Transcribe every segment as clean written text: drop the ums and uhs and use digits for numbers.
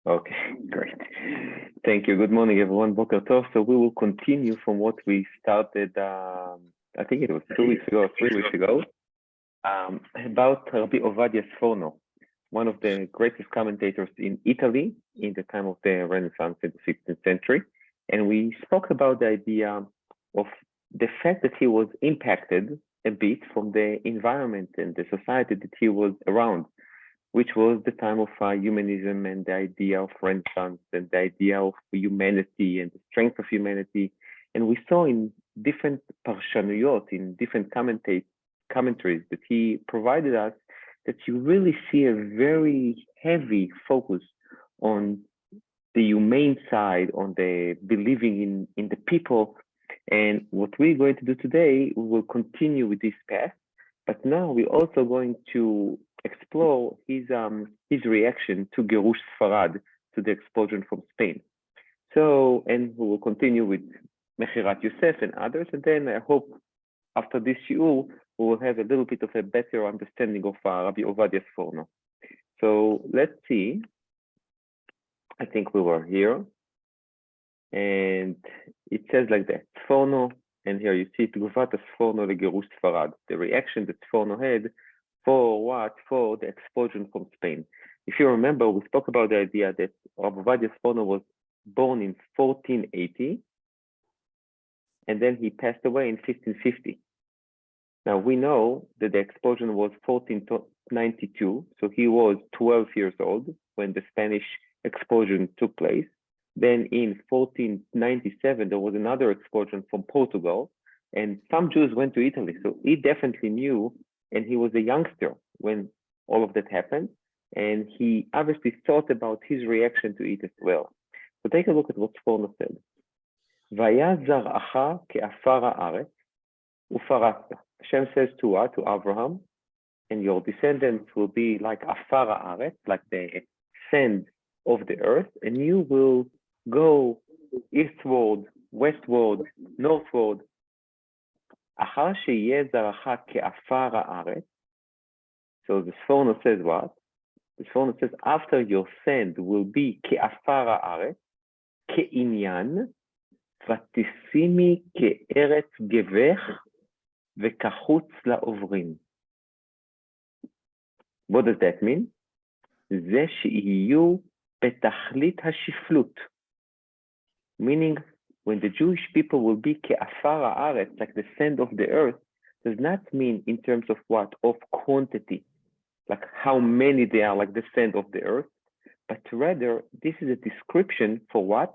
Okay, great. Thank you. Good morning, everyone. Boker Tov. So we will continue from what we started, I think it was 2 weeks ago or 3 weeks ago, about Rabbi Ovadia Sforno, one of the greatest commentators in Italy in the time of the Renaissance in the 16th century. And we spoke about the idea of the fact that he was impacted a bit from the environment and the society that he was around, which was the time of humanism and the idea of Renaissance and the idea of humanity and the strength of humanity. And we saw in different parshanuyot, in different commentaries that he provided us, that you really see a very heavy focus on the humane side, on the believing in the people. And what we're going to do today, we will continue with this path, but now we're also going to explore his reaction to Gerush Sfarad, to the expulsion from Spain. So, and we will continue with Mechirat Yosef and others, and then I hope after this shiur, we will have a little bit of a better understanding of Rabbi Ovadia Sforno. So let's see. I think we were here. And it says like that, Sforno, and here you see Tguvat Sforno leGerush Sfarad, the reaction that Sforno had for what? For the expulsion from Spain. If you remember, we spoke about the idea that Rabbi Ovadia Sforno was born in 1480, and then he passed away in 1550. Now we know that the expulsion was 1492, so he was 12 years old when the Spanish expulsion took place. Then in 1497, there was another expulsion from Portugal, and some Jews went to Italy. So he definitely knew, and he was a youngster when all of that happened, and he obviously thought about his reaction to it as well. So take a look at what Sforno said. Vaya zar'acha ke'afar ha'aretz ufarasta. Hashem says to Abraham, and your descendants will be like afar ha'aretz, like the sand of the earth, and you will go eastward, westward, northward. Achar sheyeh zaracha ke'afar ha'aretz. So the Sforno says what? The Sforno says after your sand will be ke'afar ha'aretz, ke'inyan, ותשימי כארץ גבך וכחוץ לעוברים. What does that mean? זה שיהיו בתכלית השפלות. Meaning, when the Jewish people will be ke'afar ha'aretz, like the sand of the earth, does not mean in terms of what? Of quantity, like how many they are, like the sand of the earth, but rather, this is a description for what?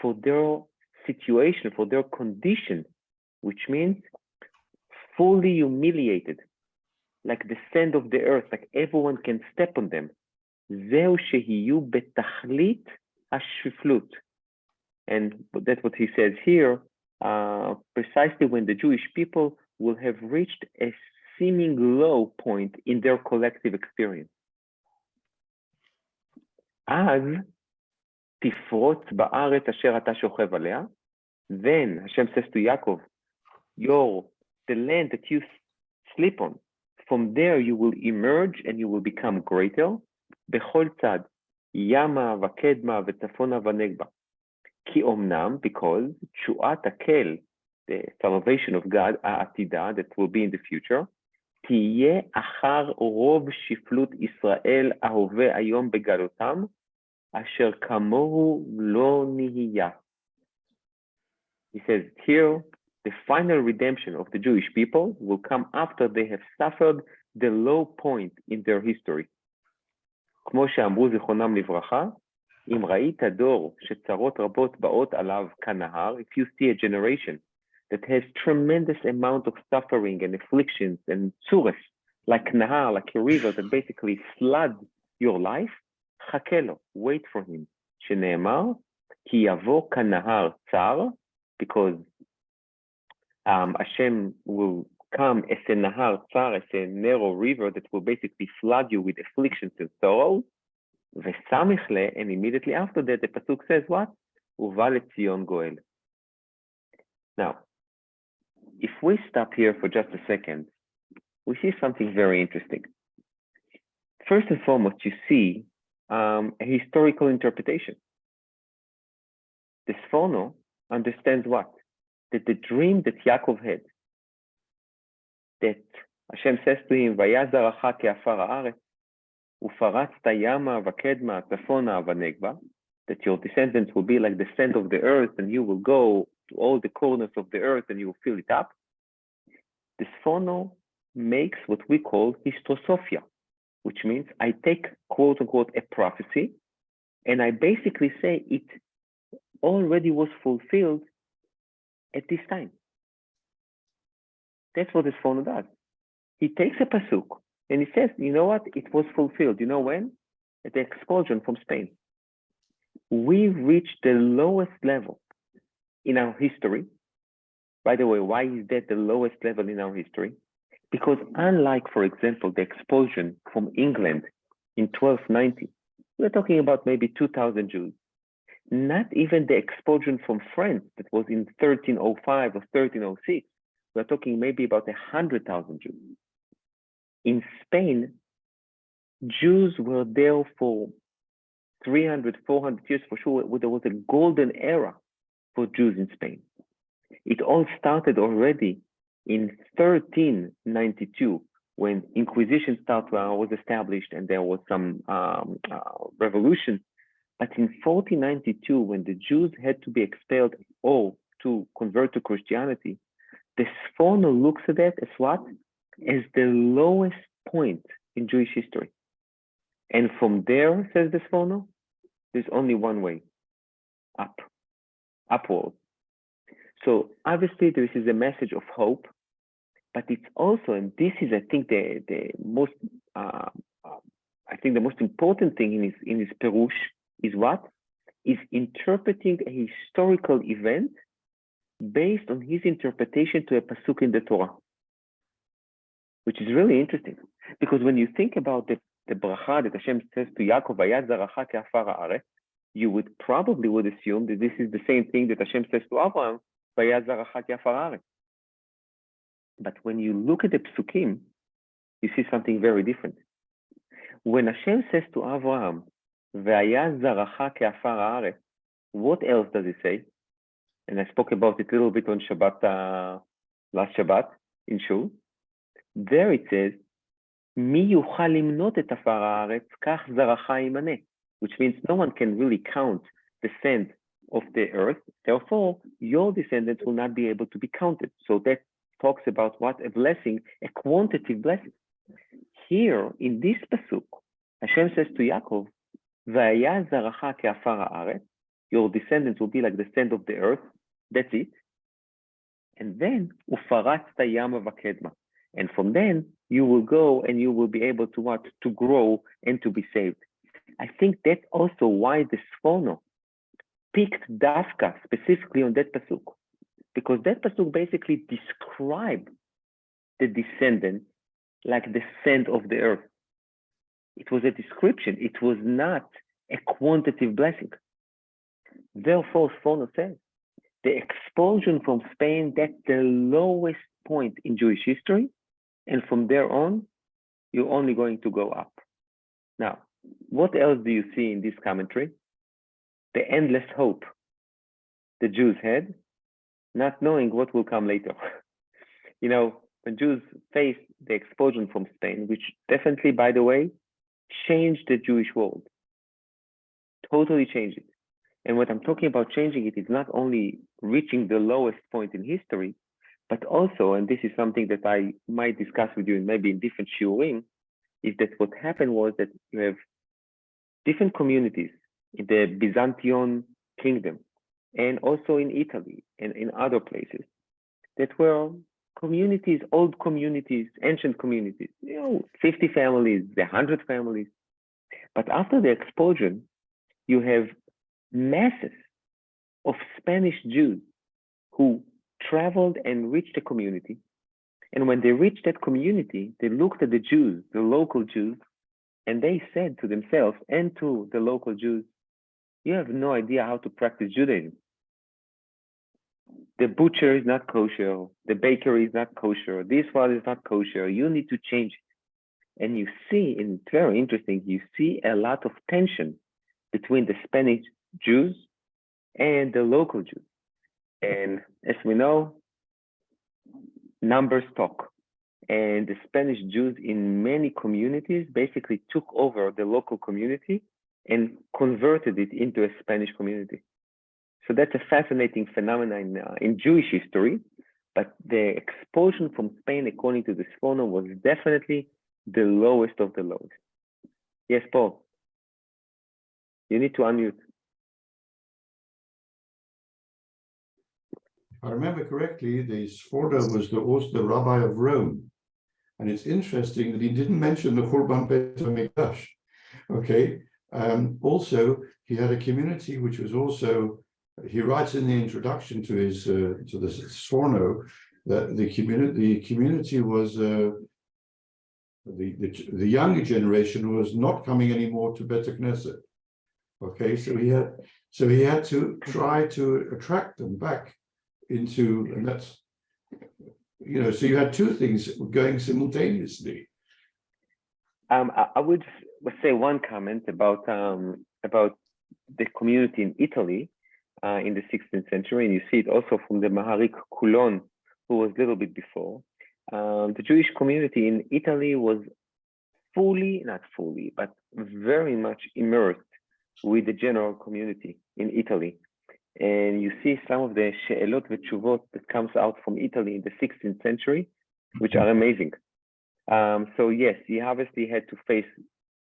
For their situation, for their condition, which means fully humiliated, like the sand of the earth, like everyone can step on them. זהו שיהיו בתכלית השפלות. And that's what he says here, precisely when the Jewish people will have reached a seeming low point in their collective experience. אז תפרוץ בארץ אשר אתה שוכב עליה. Then Hashem says to Yaakov, the land that you sleep on, from there you will emerge and you will become greater. בכל צד, ימה וקדמה וצפונה ונגבה. כי אומנם, because תשועת הקל, the salvation of God, העתידה, that will be in the future, תהיה אחר רוב שפלות ישראל ההווה היום בגלותם, אשר כמוהו לא נהיה. He says here, the final redemption of the Jewish people will come after they have suffered the low point in their history. כמו שאמרו זיכרונם לברכה, אם ראית דור שצרות רבות באות עליו כנהר, if you see a generation that has tremendous amount of suffering and afflictions and tzuras, like nahar, like a river that basically floods your life, חכה לו, wait for him, שנאמר, כי יבוא כנהר צר, because Hashem will come as a nahar tzar, as a narrow river that will basically flood you with afflictions and sorrows. וסמיך לה, and immediately after that, the pasuk says what? ובא לציון גואל. Now, if we stop here for just a second, we see something very interesting. First and foremost, you see a historical interpretation. The Seforno understands what? That the dream that Yaakov had, that Hashem says to him, "Vayaz zaracha ke'afar haaretz, ufaratzta yama v'kedma tzafona v'negva," that your descendants will be like the sand of the earth, and you will go to all the corners of the earth and you will fill it up. The Seforno makes what we call histosophia, which means I take, quote unquote, a prophecy, and I basically say it already was fulfilled at this time. That's what the Seforno does. He takes a pasuk and he says, you know what? It was fulfilled. You know when? At the expulsion from Spain. We reached the lowest level in our history. By the way, why is that the lowest level in our history? Because unlike, for example, the expulsion from England in 1290, we're talking about maybe 2,000 Jews. Not even the expulsion from France that was in 1305 or 1306. We're talking maybe about 100,000 Jews. In Spain, Jews were there for 300, 400 years for sure. There was a golden era for Jews in Spain. It all started already in 1392 when Inquisition was established and there was some revolution. But in 1492, when the Jews had to be expelled or to convert to Christianity, the Seforno looks at that as what? As the lowest point in Jewish history. And from there, says the Seforno, there's only one way, up, upward. So obviously this is a message of hope, but it's also, and this is, I think, the most important thing in his Perush is what? Is interpreting a historical event based on his interpretation to a pasuk in the Torah, which is really interesting. Because when you think about the bracha that Hashem says to Yaakov, "Vayaz zaracha ke'afar haaretz," you would probably assume that this is the same thing that Hashem says to Abraham, "Vayaz zaracha ke'afar haaretz." But when you look at the psukim, you see something very different. When Hashem says to Abraham, "Vayaz zaracha ke'afar haaretz," what else does he say? And I spoke about it a little bit on Shabbat, last Shabbat in Shul. There it says, "Mi yuchal limnot et afar haaretz, kach zaracha yimane," which means no one can really count the sand of the earth. Therefore, your descendants will not be able to be counted. So that talks about what? A blessing, a quantitative blessing. Here, in this pasuk, Hashem says to Yaakov, "Vayaz zaracha ke'afar haaretz," your descendants will be like the sand of the earth. That's it. And then, "Ufaratzta yama v'kedma," and from then you will go and you will be able to what? To grow and to be saved. I think that's also why the Seforno picked Dafka specifically on that pasuk, because that pasuk basically described the descendants like the sand of the earth. It was a description. It was not a quantitative blessing. Therefore, Seforno says, the expulsion from Spain, that's the lowest point in Jewish history. And from there on, you're only going to go up. Now, what else do you see in this commentary? The endless hope the Jews had, not knowing what will come later. You know, when Jews faced the expulsion from Spain, which definitely, by the way, changed the Jewish world, totally changed it. And what I'm talking about changing it is not only reaching the lowest point in history, but also, and this is something that I might discuss with you maybe in different shiurim, is that what happened was that you have different communities in the Byzantine kingdom and also in Italy and in other places that were communities, old communities, ancient communities, 50 families, 100 families. But after the expulsion, you have masses of Spanish Jews who traveled and reached the community. And when they reached that community, they looked at the Jews, the local Jews, and they said to themselves and to the local Jews, "You have no idea how to practice Judaism. The butcher is not kosher, the bakery is not kosher, this one is not kosher, you need to change it." And you see, and it's very interesting, you see a lot of tension between the Spanish Jews and the local Jews. And as we know, numbers talk. And the Spanish Jews in many communities basically took over the local community and converted it into a Spanish community. So that's a fascinating phenomenon in Jewish history, but the expulsion from Spain, according to the Seforno, was definitely the lowest of the lowest. Yes, Paul. You need to unmute. If I remember correctly, the Seforno was also the rabbi of Rome. And it's interesting that he didn't mention the Churban Beit HaMikdash. Okay. Also, he had a community which was also, he writes in the introduction to his to the Seforno that the community was the younger generation was not coming anymore to Bet Knesset. Okay, so he had to try to attract them back into, and that's, you know, so you had two things going simultaneously. I would say one comment about the community in Italy in the 16th century, and you see it also from the Maharik Coulon, who was a little bit before. The Jewish community in Italy was not fully, but very much immersed with the general community in Italy. And you see some of the she'elot v'tshuvot that comes out from Italy in the 16th century, which are amazing. So yes, he obviously had to face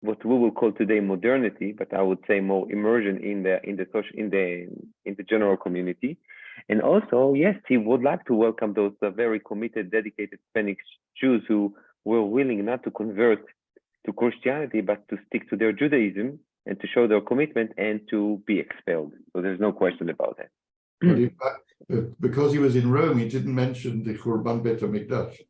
what we will call today modernity, but I would say more immersion in the general community. And also, yes, he would like to welcome those very committed, dedicated Spanish Jews who were willing not to convert to Christianity, but to stick to their Judaism and to show their commitment and to be expelled. So there's no question about that. But in fact, because he was in Rome, he didn't mention the Churban Beit HaMikdash.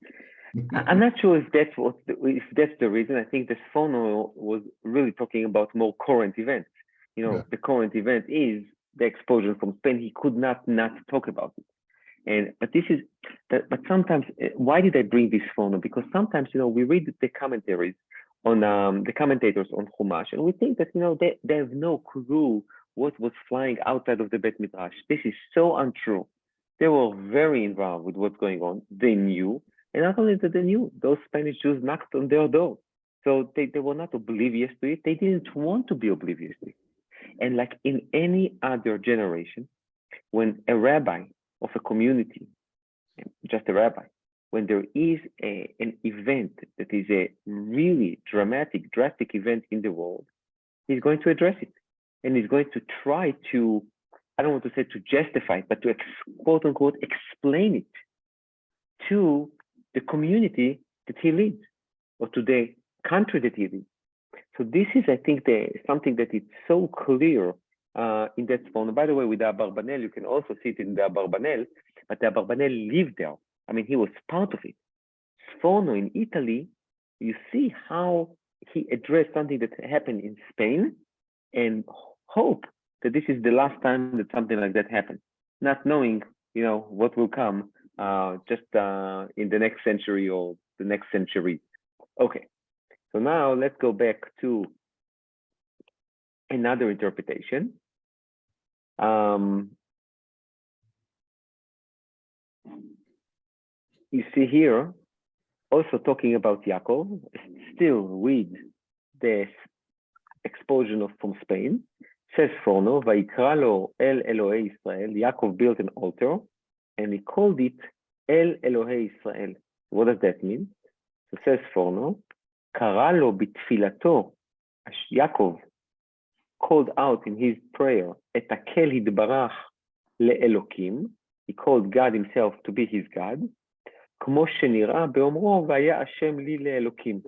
I'm not sure if that's the reason. I think the Seforno was really talking about more current events. You know, The current event is the expulsion from Spain. He could not talk about it. But sometimes, why did I bring this Seforno? Because sometimes, we read the commentaries on the commentators on Chumash, and we think that, they have no clue what was flying outside of the Bet Midrash. This is so untrue. They were very involved with what's going on. They knew. And not only that they knew, those Spanish Jews knocked on their door. So they were not oblivious to it. They didn't want to be oblivious to it. And like in any other generation, when a rabbi of a community, just a rabbi, when there is an event that is a really drastic event in the world, he's going to address it. And he's going to try to, I don't want to say to justify it, but to quote unquote explain it to the community that he leads, or to the country that he leads. So this is, I think, something that is so clear in that Seforno. By the way, with the Abarbanel, you can also see it in the Abarbanel, but the Abarbanel lived there. I mean, he was part of it. Seforno in Italy, you see how he addressed something that happened in Spain and hope that this is the last time that something like that happens, not knowing, what will come just in the next century or the next century. Okay, so now let's go back to another interpretation. You see here, also talking about Yaakov, still with the expulsion from Spain, says Seforno, Vayikra lo El Elohei Israel, Yaakov built an altar, and he called it El Elohei Israel. What does that mean? So says Seforno, Kara lo bitfilato, Yaakov called out in his prayer, Et hakel hidbarach leElokim, he called God himself to be his God, כמו שנראה באומרו, והיה השם לי לאלוקים.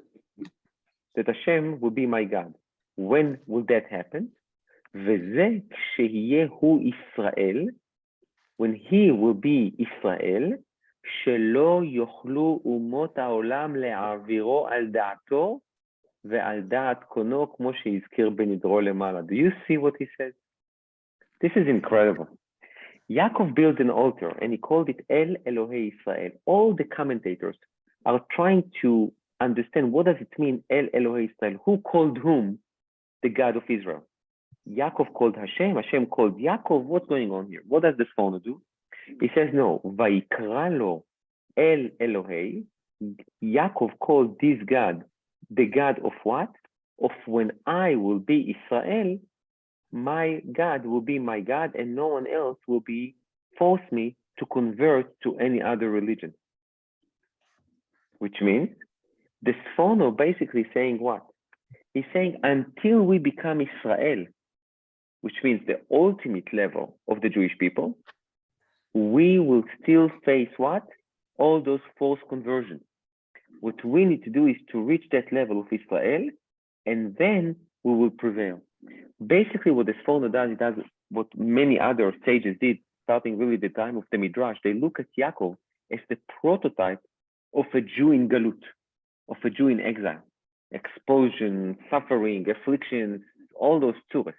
That Hashem will be my God. When will that happen? וזה כשיהיה הוא ישראל, when he will be Israel, שלא יוכלו אומות העולם להעבירו על דעתו ועל דעת קונו, כמו שהזכיר בנדרו למעלה. Do you see what he says? This is incredible. Yaakov built an altar and he called it El Elohei Israel. All the commentators are trying to understand what does it mean, El Elohei Israel. Who called whom? The God of Israel. Yaakov called Hashem, Hashem called Yaakov. What's going on here? What does the Seforno do? He says, no, Vayikra lo El Elohei. Yaakov called this God, the God of what? Of when I will be Israel, my God will be my God, and no one else will be force me to convert to any other religion. Which means the Seforno basically saying what? He's saying until we become Israel, which means the ultimate level of the Jewish people, we will still face what? All those forced conversions. What we need to do is to reach that level of Israel, and then we will prevail. Basically, what the Seforno does, it does what many other sages did, starting really the time of the Midrash. They look at Yaakov as the prototype of a Jew in Galut, of a Jew in exile. Expulsion, suffering, afflictions, all those tzuras.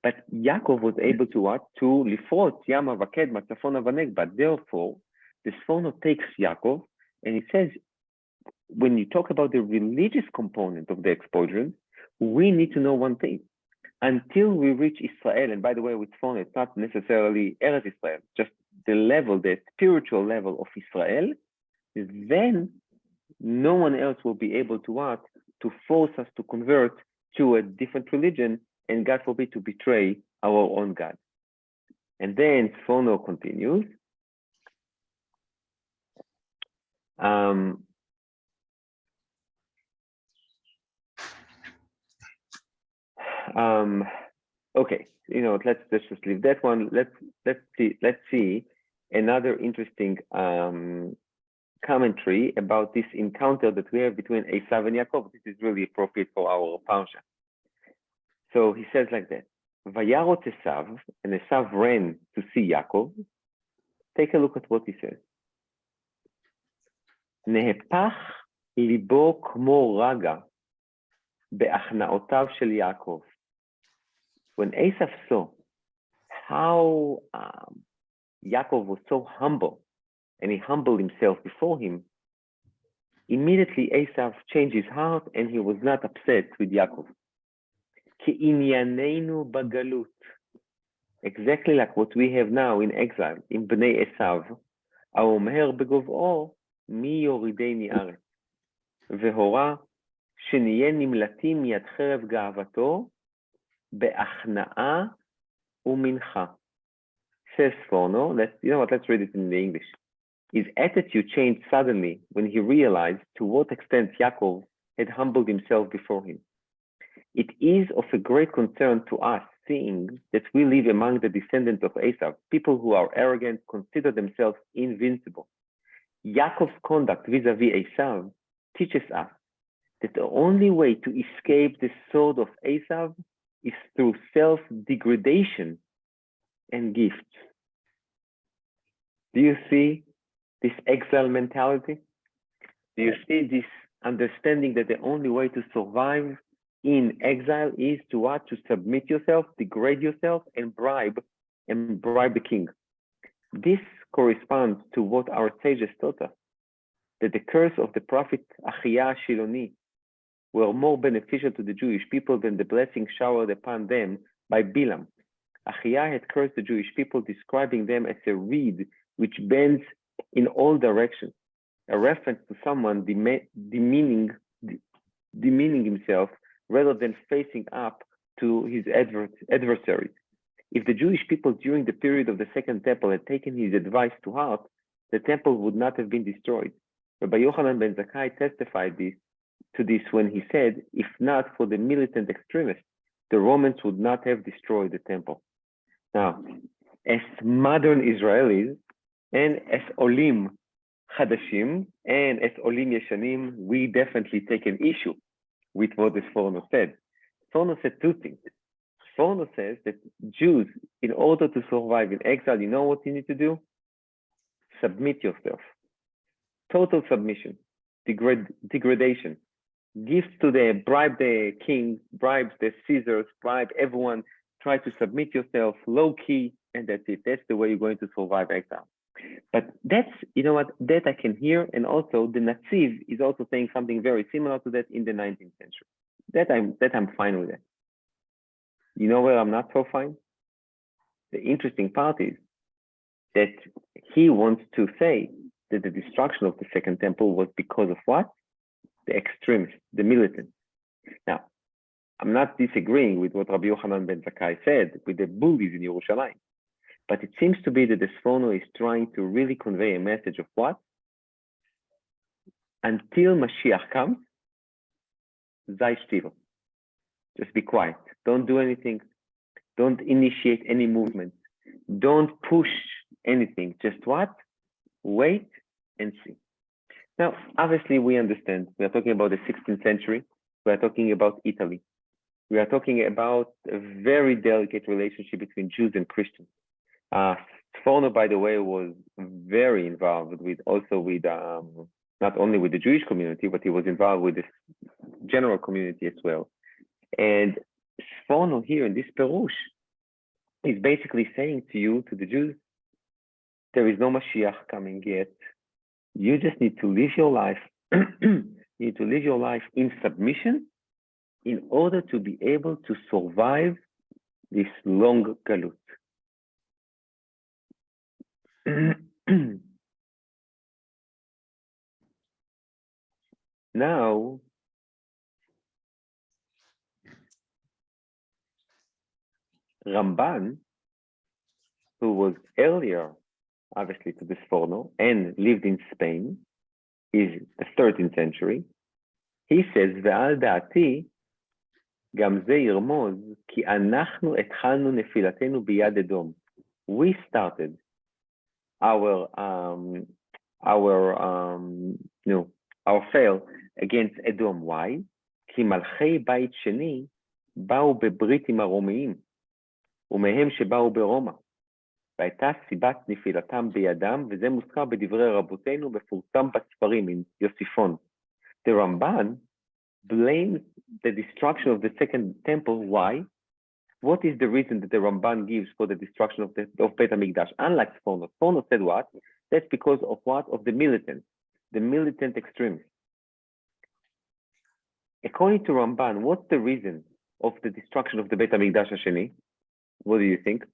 But Yaakov was able to what? To lifrot Yama v'kedma tzafona v'negba. Therefore, the Seforno takes Yaakov and he says, when you talk about the religious component of the expulsion, we need to know one thing. Until we reach Israel, and by the way, with Seforno, it's not necessarily Eretz Israel, just the level, the spiritual level of Israel, then no one else will be able to what? To force us to convert to a different religion, and God forbid to betray our own God. And then Seforno continues. Okay, let's just leave that one. Let's see another interesting commentary about this encounter that we have between Esav and Yaakov. This is really appropriate for our parsha. So he says like that: Vayarot Esav, and Esav ran to see Yaakov. Take a look at what he says. Nehepach libo kmo raga be'achnaotav shel Yaakov. When Esav saw how Yaakov was so humble, and he humbled himself before him, immediately Esav changed his heart and he was not upset with Yaakov. Ki'inyaneinu bagalut. Exactly like what we have now in exile, in Bnei Esav. Haomer begov'o mi yoridei aretz. Vehora sheniye nimlatim miyad cherev ga'avato be'achna'a u'mincha. Says Seforno, let's read it in the English. His attitude changed suddenly when he realized to what extent Yaakov had humbled himself before him. It is of a great concern to us, seeing that we live among the descendants of Esav, people who are arrogant, consider themselves invincible. Yaakov's conduct vis-a-vis Esav teaches us that the only way to escape the sword of Esav is through self-degradation and gifts. Do you see this exile mentality? Do you see this understanding that the only way to survive in exile is to what? To submit yourself, degrade yourself, and bribe the king. This corresponds to what our sages taught us, that the curse of the prophet Achia Shiloni were more beneficial to the Jewish people than the blessing showered upon them by Bilam. Achia had cursed the Jewish people, describing them as a reed which bends in all directions, a reference to someone demeaning himself rather than facing up to his adversaries. If the Jewish people during the period of the Second Temple had taken his advice to heart, the temple would not have been destroyed. Rabbi Yochanan ben Zakkai testified to this when he said, if not for the militant extremists, the Romans would not have destroyed the temple. Now, as modern Israelis, and as Olim Hadashim, and as Olim Yeshanim, we definitely take an issue with what the Seforno said. Seforno said two things. Seforno says that Jews, in order to survive in exile, you know what you need to do? Submit yourself. Total submission, degradation. Gifts to bribe the king, bribe the Caesars, bribe everyone, try to submit yourself low key, and that's it. That's the way you're going to survive exile. But that's, you know what, that I can hear. And also the Naziv is also saying something very similar to that in the 19th century. That I'm fine with it. You know where I'm not so fine? The interesting part is that he wants to say that the destruction of the Second Temple was because of what? The extremists, the militants. Now, I'm not disagreeing with what Rabbi Yochanan ben Zakkai said with the bullies in Yerushalayim, but it seems to be that the Seforno is trying to really convey a message of what? Until Mashiach comes, sei still. Just be quiet. Don't do anything. Don't initiate any movement. Don't push anything. Just what? Wait and see. Now, obviously, we understand. We are talking about the 16th century. We are talking about Italy. We are talking about a very delicate relationship between Jews and Christians. Seforno, by the way, was very involved with not only with the Jewish community, but he was involved with the general community as well. And Seforno here in this Perush is basically saying to you, to the Jews, there is no Mashiach coming yet. You just need to live your life. You need to live your life in submission in order to be able to survive this long galut. Now, Ramban, who was earlier, obviously, to the Seforno and lived in Spain, is the 13th century. He says, "Ve'al da'ati, gam ze yirmoz, ki anachnu etchalnu nefilatenu biyad Edom." We started our fail against Edom. Why? Ki malchei bait sheni ba'u bebrית עם הרומיים, ומהם שבאו ברומא. והייתה סיבת נפילתם בידם, וזה מוזכר בדברי רבותינו, מפורסם בספרים עם יוסיפון. The Ramban blames the destruction of the Second Temple. Why? What is the reason that the Ramban gives for the destruction of Beit HaMikdash? Unlike Seforno. Seforno said what? That's because of what? Of the militant extremists. According to Ramban, what's the reason of the destruction of the Beit HaMikdash Hasheni? What do you think?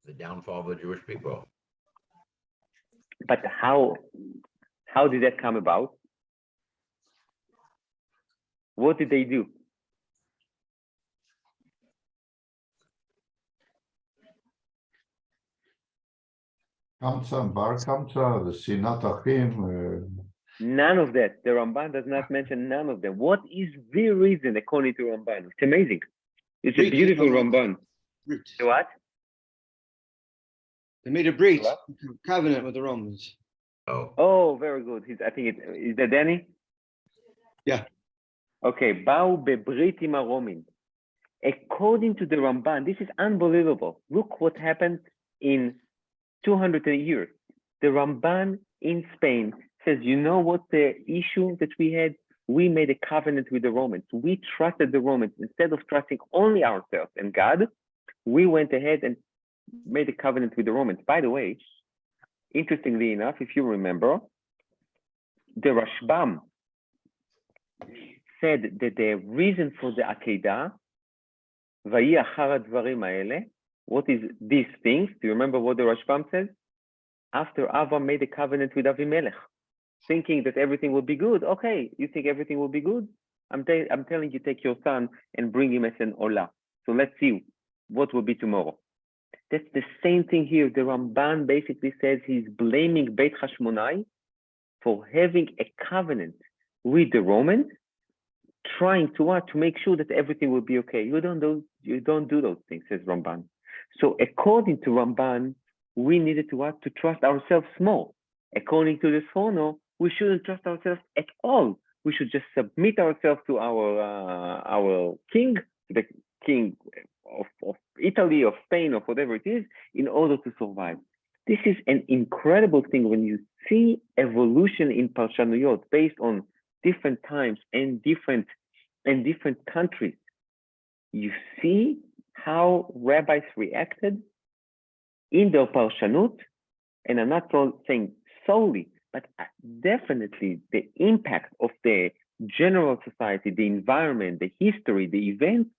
The downfall of the Jewish people. But how did that come about? What did they do? Bar Kamsa, the Sinat Achim. None of that. The Ramban does not mention none of them. What is the reason according to Ramban? It's amazing. It's a beautiful Ramban. What? They made a breach, covenant with the Romans. Oh, very good. Is that Danny? Yeah. Okay. Ba'u bebrית עם הרומאים. According to the Ramban, this is unbelievable. Look what happened in 200 years. The Ramban in Spain says, you know what the issue that we had? We made a covenant with the Romans. We trusted the Romans. Instead of trusting only ourselves and God, we went ahead and made a covenant with the Romans. By the way, interestingly enough, if you remember, the Rashbam said that the reason for the Akedah, Vayi achar hadvarim haele, what is these things? Do you remember what the Rashbam says? After Avram made a covenant with Avimelech, thinking that everything will be good. Okay, you think everything will be good? I'm telling you, take your son and bring him as an Olah. So let's see what will be tomorrow. That's the same thing here. The Ramban basically says he's blaming Beit Hashmonai for having a covenant with the Romans, trying to what? To make sure that everything will be okay. You don't do those things, says Ramban. So according to Ramban, we needed to what? To trust ourselves more. According to the Seforno, we shouldn't trust ourselves at all. We should just submit ourselves to our king, the king of Italy, of Spain, of whatever it is, in order to survive. This is an incredible thing when you see evolution in Parshanuyot based on different times and different countries. You see how rabbis reacted in their Parshanut and I'm not saying solely, but definitely the impact of the general society, the environment, the history, the events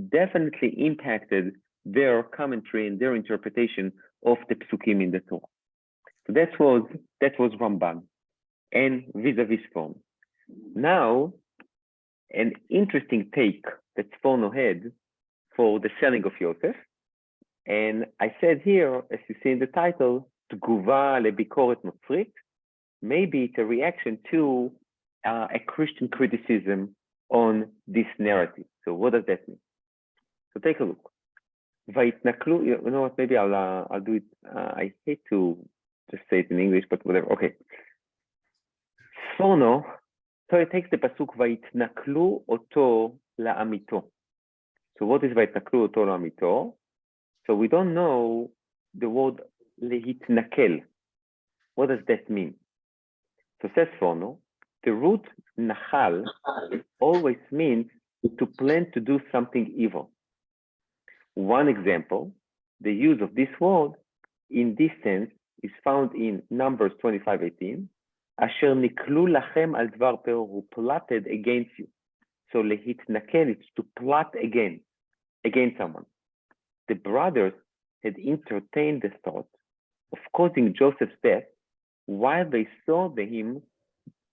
definitely impacted their commentary and their interpretation of the psukim in the Torah. So that was Ramban and vis-a-vis Seforno. Now, an interesting take that Seforno had for the selling of Yosef, and I said here, as you see in the title, Tguva lebikoret notzrit, maybe it's a reaction to a Christian criticism on this narrative. So what does that mean? So take a look. Vayitnaklu, you know what? Maybe I'll do it. I hate to just say it in English, but whatever. Okay. Seforno, so it takes the pasuk Vayitnaklu oto la'amito. So what is Vayitnaklu oto la'amito? So we don't know the word lehitnakel. What does that mean? So says Seforno, the root nachal always means to plan to do something evil. One example, the use of this word in this sense is found in Numbers 25:18. Asher niklu lachem al dvar peor, who plotted against you. So lehitnakel is to plot against someone. The brothers had entertained the thought of causing Joseph's death while they saw him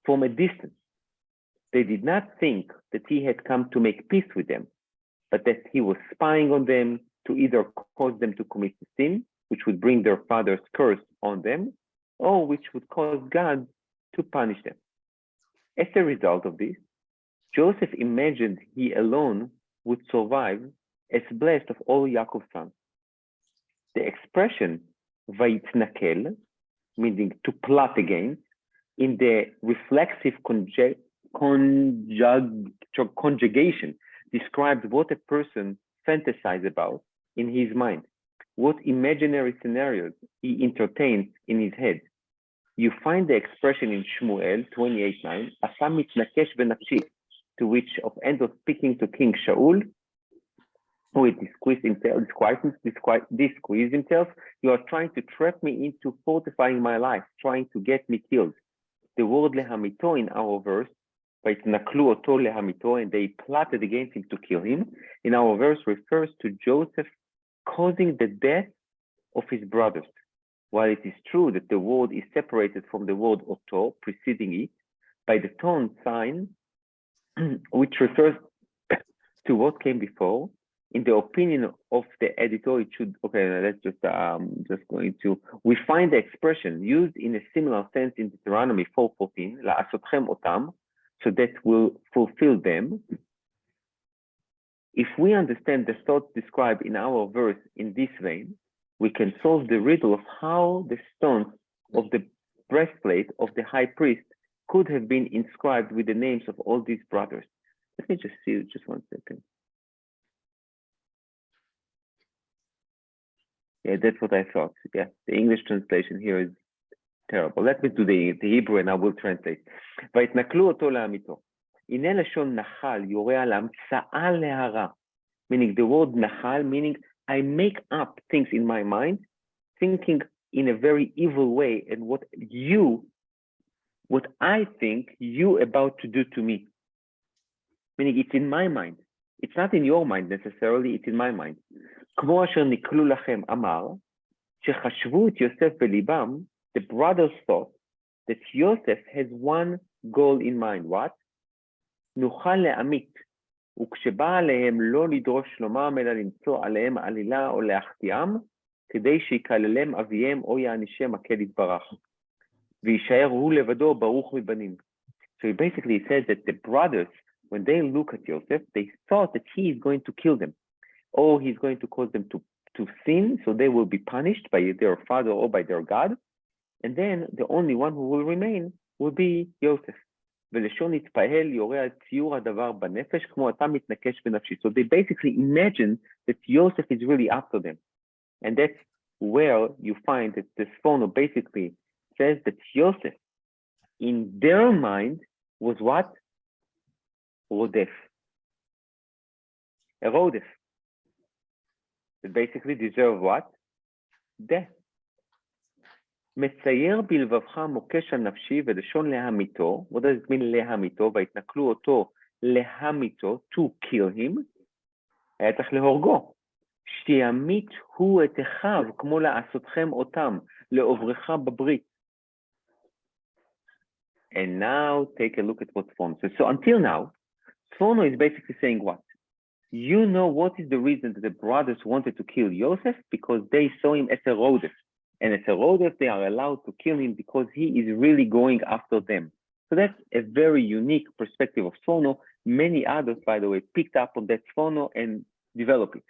from a distance. They did not think that he had come to make peace with them, but that he was spying on them to either cause them to commit sin, which would bring their father's curse on them, or which would cause God to punish them. As a result of this, Joseph imagined he alone would survive as blessed of all Yaakov's sons. The expression vayitnakel, meaning to plot against, in the reflexive conjugation described what a person fantasizes about in his mind, what imaginary scenarios he entertains in his head. You find the expression in Shmuel 28:9, Asa mitnakesh benafshi, to which of end of speaking to King Shaul, who had disqueezed himself, you are trying to trap me into fortifying my life, trying to get me killed. The word lehamito in our verse, vayitnaklu oto lehamito, and they plotted against him to kill him, in our verse refers to Joseph causing the death of his brothers. While it is true that the word is separated from the word oto preceding it by the tone sign, which refers to what came before, in the opinion of the editor, it should, okay, let's just going to, we find the expression used in a similar sense in Deuteronomy 4:14, la'asotchem otam, so that will fulfill them. If we understand the thoughts described in our verse in this vein, we can solve the riddle of how the stones of the breastplate of the high priest could have been inscribed with the names of all these brothers. Let me just see, just 1 second. Yeah, that's what I thought. Yeah, the English translation here is terrible. Let me do the Hebrew and I will translate. ויתנכלו אותו לעמיתו. הנה לשון נחל יורה על המצאה להרע. Meaning the word נחל, meaning I make up things in my mind, thinking in a very evil way, and what I think you about to do to me. Meaning it's in my mind. It's not in your mind necessarily, it's in my mind. כמו אשר נקלו לכם אמר, שחשבו את יוסף בליבם, the brothers thought that Joseph has one goal in mind. What? נוכל להעמיק, וכשבא עליהם לא לדרוש שלומם, אלא למצוא עליהם עלילה או להחטיאם, כדי שיקללם אביהם או יענישם הקל יתברך. וישאר הוא לבדו ברוך מבנים. So he basically says that the brothers, when they look at Joseph, they thought that he is going to kill them, or he's going to cause them to sin, so they will be punished by their father or by their God, and then the only one who will remain will be Joseph. ולשון יתפעל יורה על ציור הדבר בנפש, כמו אתה מתנקש בנפשי. So they basically imagine that Joseph is really after them. And that's where you find that the Seforno basically says that Joseph, in their mind, was what? Rodef. A Rodef. That basically deserve what? Death. מצייר בלבבך מוקש הנפשי ולשון להמיתו, what does it mean להמיתו? והתנכלו אותו להמיתו, to kill him, היה צריך להורגו. שימית הוא את אחיו, כמו לעשותכם אותם, לעוברך בברית. And now take a look at what Seforno says. So until now, Seforno is basically saying what? You know what is the reason that the brothers wanted to kill Joseph? Because they saw him as a rodef. And as a rodef, they are allowed to kill him because he is really going after them. So that's a very unique perspective of Seforno. Many others, by the way, picked up on that Seforno and developed it,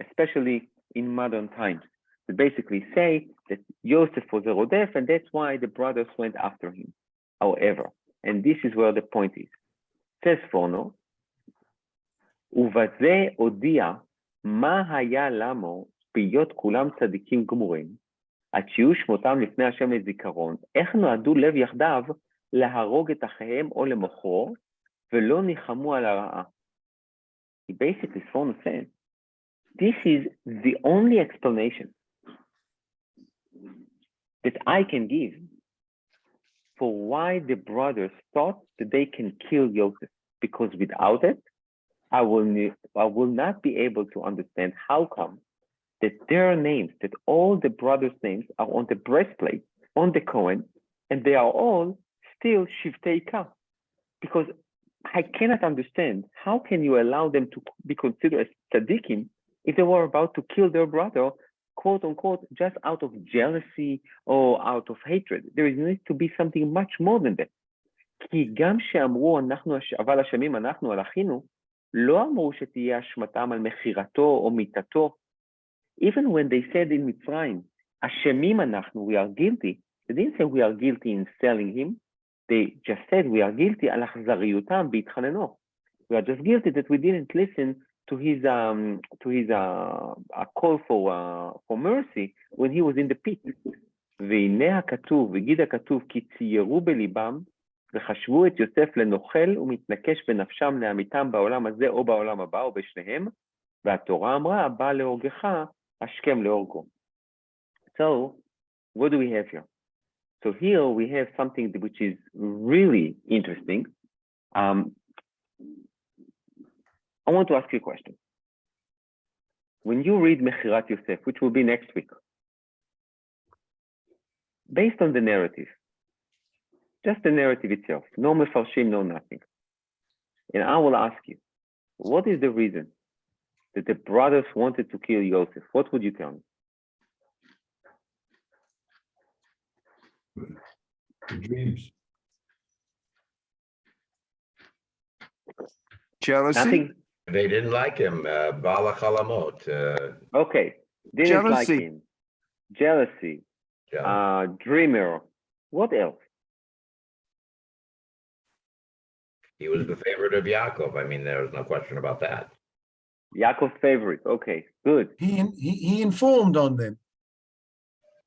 especially in modern times. They basically say that Joseph was a rodef, and that's why the brothers went after him. However, and this is where the point is, says Seforno, ובזה הודיע מה היה למו פיות כולם צדיקים גמורים, עד שיהיו שמותם לפני השם לזיכרון, איך נועדו לב יחדיו להרוג את אחיהם או למוכרו, ולא ניחמו על הרעה. Basically, Seforno says, this is the only explanation that I can give for why the brothers thought that they can kill Joseph, because without it, I will not be able to understand how come that their names, that all the brothers' names are on the breastplate, on the Cohen, and they are all still Shiftei Ka. Because I cannot understand how can you allow them to be considered as tzaddikim if they were about to kill their brother, quote unquote, just out of jealousy or out of hatred. There needs to be something much more than that. כי גם שאמרו אבל אשמים אנחנו על אחינו, לא אמרו שתהיה אשמתם על מכירתו או מיתתו. Even when they said in מצרים, אשמים אנחנו, we are guilty, they didn't say we are guilty in selling him, they just said we are guilty על אכזריותם בהתחננו. We are just guilty that we didn't listen to his call for mercy when he was in the pit. והנה הכתוב, וגיד הכתוב, כי ציירו בליבם, וחשבו את יוסף לנוכל ומתנקש בנפשם לעמיתם בעולם הזה או בעולם הבא או בשניהם, והתורה אמרה, הבא להורגך, השכם להורגו. So, what do we have here? So here we have something which is really interesting. I want to ask you a question. When you read Mechirat Yosef, which will be next week, based on the narrative, just the narrative itself, no mefarshim, no nothing. And I will ask you, what is the reason that the brothers wanted to kill Joseph? What would you tell me? The dreams. Jealousy. Nothing. They didn't like him, Bala Chalamot. Okay, didn't Jealousy. like him. Jealousy. Dreamer. What else? He was the favorite of Yaakov. I mean, there was no question about that. Yaakov's favorite. Okay, good. He informed on them.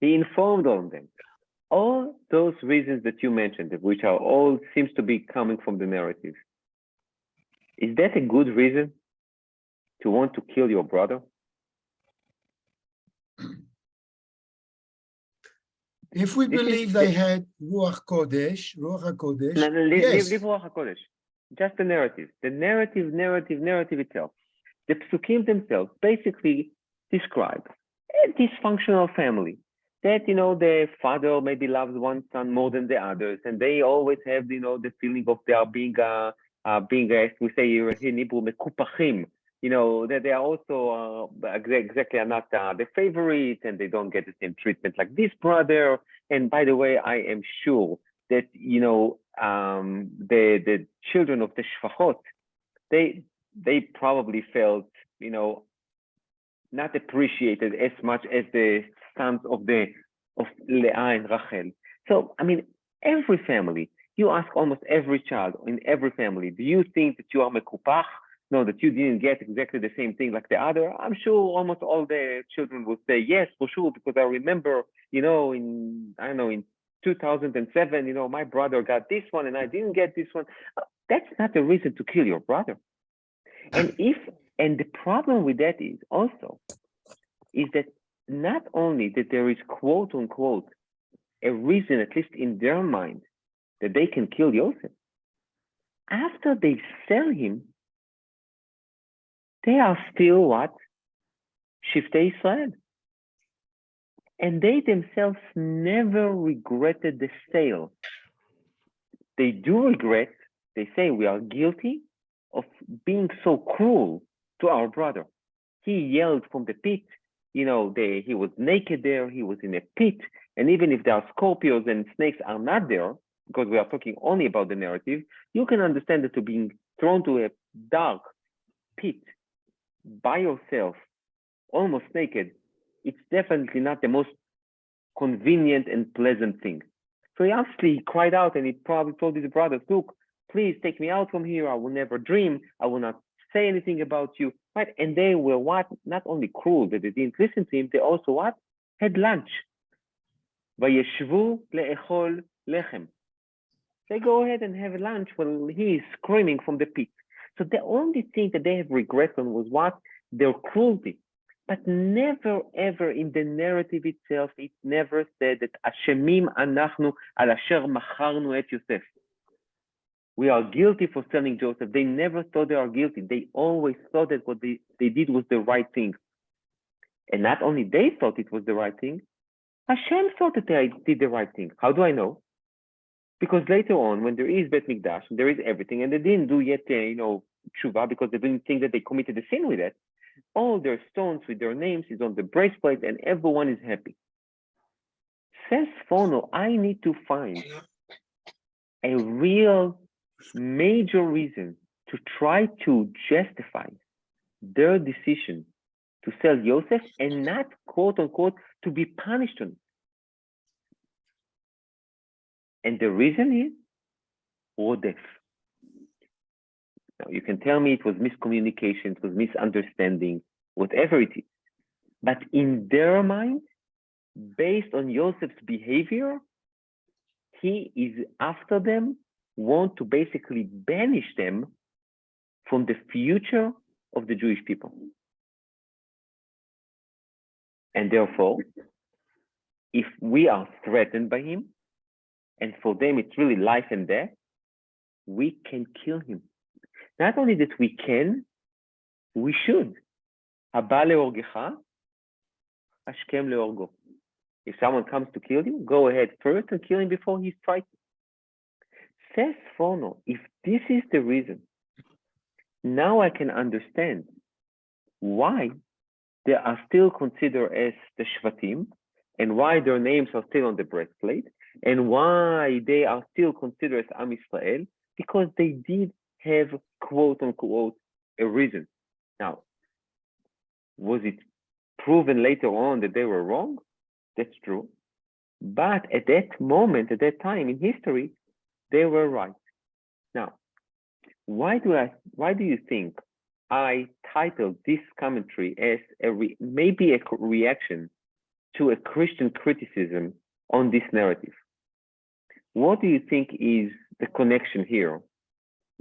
He informed on them. All those reasons that you mentioned, which are all seems to be coming from the narrative. Is that a good reason to want to kill your brother? If we This is- believe they had Ruach HaKodesh, No, leave yes. Ruach HaKodesh. Just the narrative. The narrative itself. The psukim themselves basically describe a dysfunctional family. That, the father maybe loves one son more than the others, and they always have, the feeling of they are being, as we say here in Hebrew, mekupachim. That they are also exactly are not the favorite, and they don't get the same treatment like this brother. And by the way, I am sure that the children of the shfachot, they probably felt not appreciated as much as the sons of Leah and Rachel. So I mean, every family, you ask almost every child in every family, do you think that you are mekupach? No, that you didn't get exactly the same thing like the other? I'm sure almost all the children will say yes, for sure, because I remember, in 2007, my brother got this one and I didn't get this one. That's not a reason to kill your brother. And the problem with that is also, is that not only that there is quote unquote a reason, at least in their mind, that they can kill Yosef. After they sell him, they are still what? Shiftei Israel. And they themselves never regretted the sale. They do regret, they say, we are guilty of being so cruel to our brother. He yelled from the pit, he was naked there, he was in a pit, and even if there are scorpions and snakes are not there, because we are talking only about the narrative, you can understand that to being thrown to a dark pit by yourself, almost naked, it's definitely not the most convenient and pleasant thing. So he actually cried out, and he probably told his brothers, look, please take me out from here. I will never dream. I will not say anything about you. Right? And they were what? Not only cruel that they didn't listen to him, they also what? Had lunch. Vayeshvu le'echol lechem. They go ahead and have lunch while he is screaming from the pit. So the only thing that they have regret on was what? Their cruelty. But never ever in the narrative itself, it never said that Ashemim anachnu al asher macharnu et Yosef. We are guilty for selling Joseph. They never thought they are guilty. They always thought that what they did was the right thing. And not only they thought it was the right thing, Hashem thought that they did the right thing. How do I know? Because later on, when there is Bet Mikdash, there is everything, and they didn't do yet, tshuva, because they didn't think that they committed a sin with it. All their stones with their names is on the breastplate, and everyone is happy. Says Seforno, I need to find a real major reason to try to justify their decision to sell Yosef and not, quote unquote, to be punished on it. And the reason is Rodef. Now, you can tell me it was miscommunication, it was misunderstanding, whatever it is. But in their mind, based on Yosef's behavior, he is after them, want to basically banish them from the future of the Jewish people. And therefore, if we are threatened by him, and for them it's really life and death, we can kill him. Not only that we can, we should. Haba leorgecha, ashkem leorgo. If someone comes to kill you, go ahead first and kill him before he's striking. Says Seforno, if this is the reason, now I can understand why they are still considered as the Shvatim, and why their names are still on the breastplate, and why they are still considered as Am Yisrael, because they did have, quote unquote, a reason. Now, was it proven later on that they were wrong? That's true. But at that moment, at that time in history, they were right. Now, why do you think I titled this commentary as maybe a reaction to a Christian criticism on this narrative? What do you think is the connection here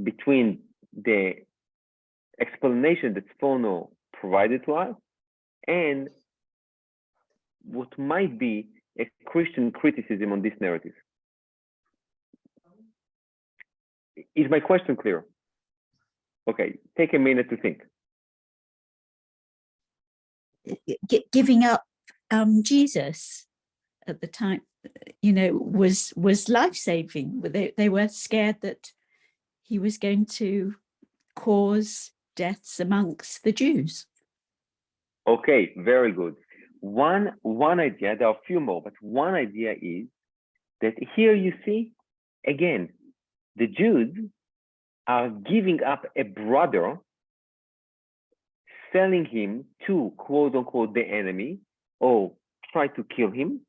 between the explanation that Seforno provided to us and what might be a Christian criticism on this narrative? Is my question clear? Okay, take a minute to think. Giving up Jesus at the time, was life-saving. They were scared that he was going to cause deaths amongst the Jews. Okay, very good. One idea, there are a few more, but one idea is that here you see, again, the Jews are giving up a brother, selling him to, quote unquote, the enemy, or try to kill him.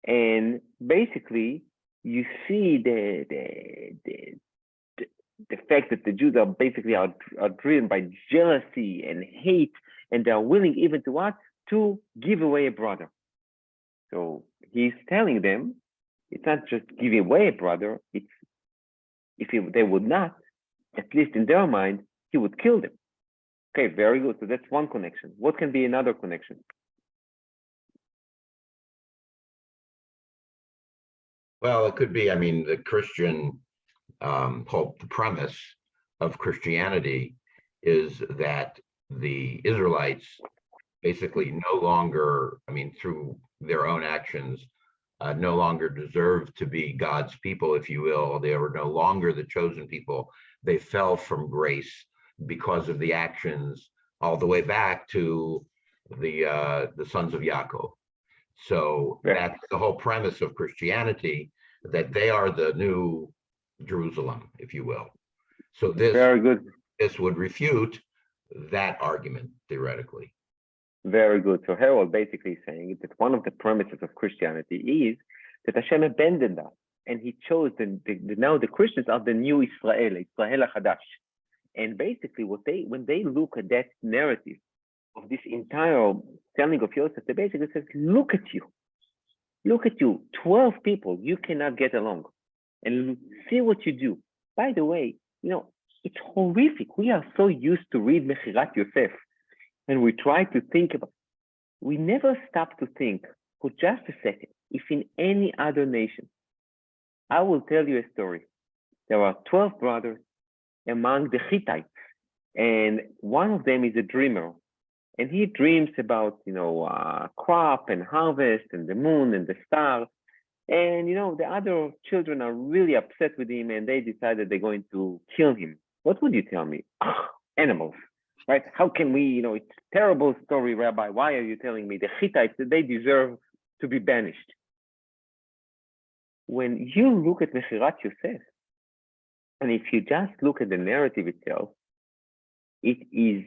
And basically, you see the fact that the Jews are basically are driven by jealousy and hate, and they are willing even to what? To give away a brother. So he's telling them, it's not just giving away a brother, it's they would not, at least in their mind, he would kill them. Okay, very good. So that's one connection. What can be another connection? Well, it could be, I mean, the Christian hope, the premise of Christianity is that the Israelites basically no longer, I mean, through their own actions, no longer deserve to be God's people, if you will. They were no longer the chosen people. They fell from grace because of the actions all the way back to the sons of Yaakov. So that's the whole premise of Christianity, that they are the new Jerusalem, if you will. So Very good. this would refute that argument, theoretically. Very good. So Harold basically saying that one of the premises of Christianity is that Hashem abandoned us, and He chose now the Christians are the new Israel, Israel HaChadash. And basically, when they look at that narrative of this entire telling of Yosef, they basically says, look at you, 12 people, you cannot get along, and see what you do. By the way, it's horrific. We are so used to read Mechirat Yosef, and we try to think about, we never stop to think for just a second, if in any other nation, I will tell you a story. There are 12 brothers among the Hittites, and one of them is a dreamer, and he dreams about, crop and harvest and the moon and the stars. And, the other children are really upset with him, and they decided they're going to kill him. What would you tell me? Animals, right? How can we, it's a terrible story, Rabbi. Why are you telling me the Hittites, they deserve to be banished? When you look at Mechirat Yosef, and if you just look at the narrative itself, it is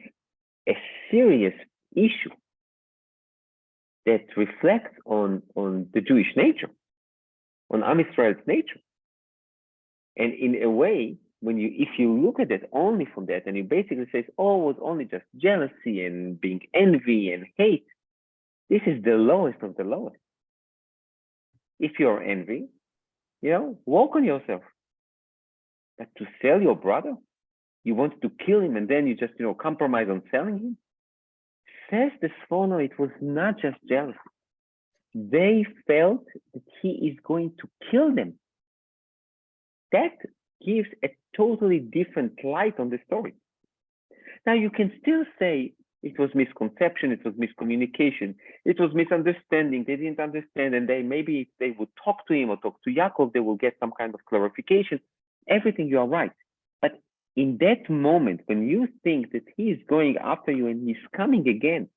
a serious issue that reflects on the Jewish nature, on Am Yisrael's nature. And in a way, if you look at it only from that, and you basically say, oh, it was only just jealousy and being envy and hate, this is the lowest of the lowest. If you're envy, work on yourself. But to sell your brother, you want to kill him, and then you just, compromise on selling him? Says the Seforno, it was not just jealousy. They felt that he is going to kill them. That gives a totally different light on the story. Now, you can still say it was misconception, it was miscommunication, it was misunderstanding, they didn't understand, and maybe if they would talk to him or talk to Yaakov, they will get some kind of clarification. Everything, you are right. But in that moment, when you think that he is going after you and he's coming again,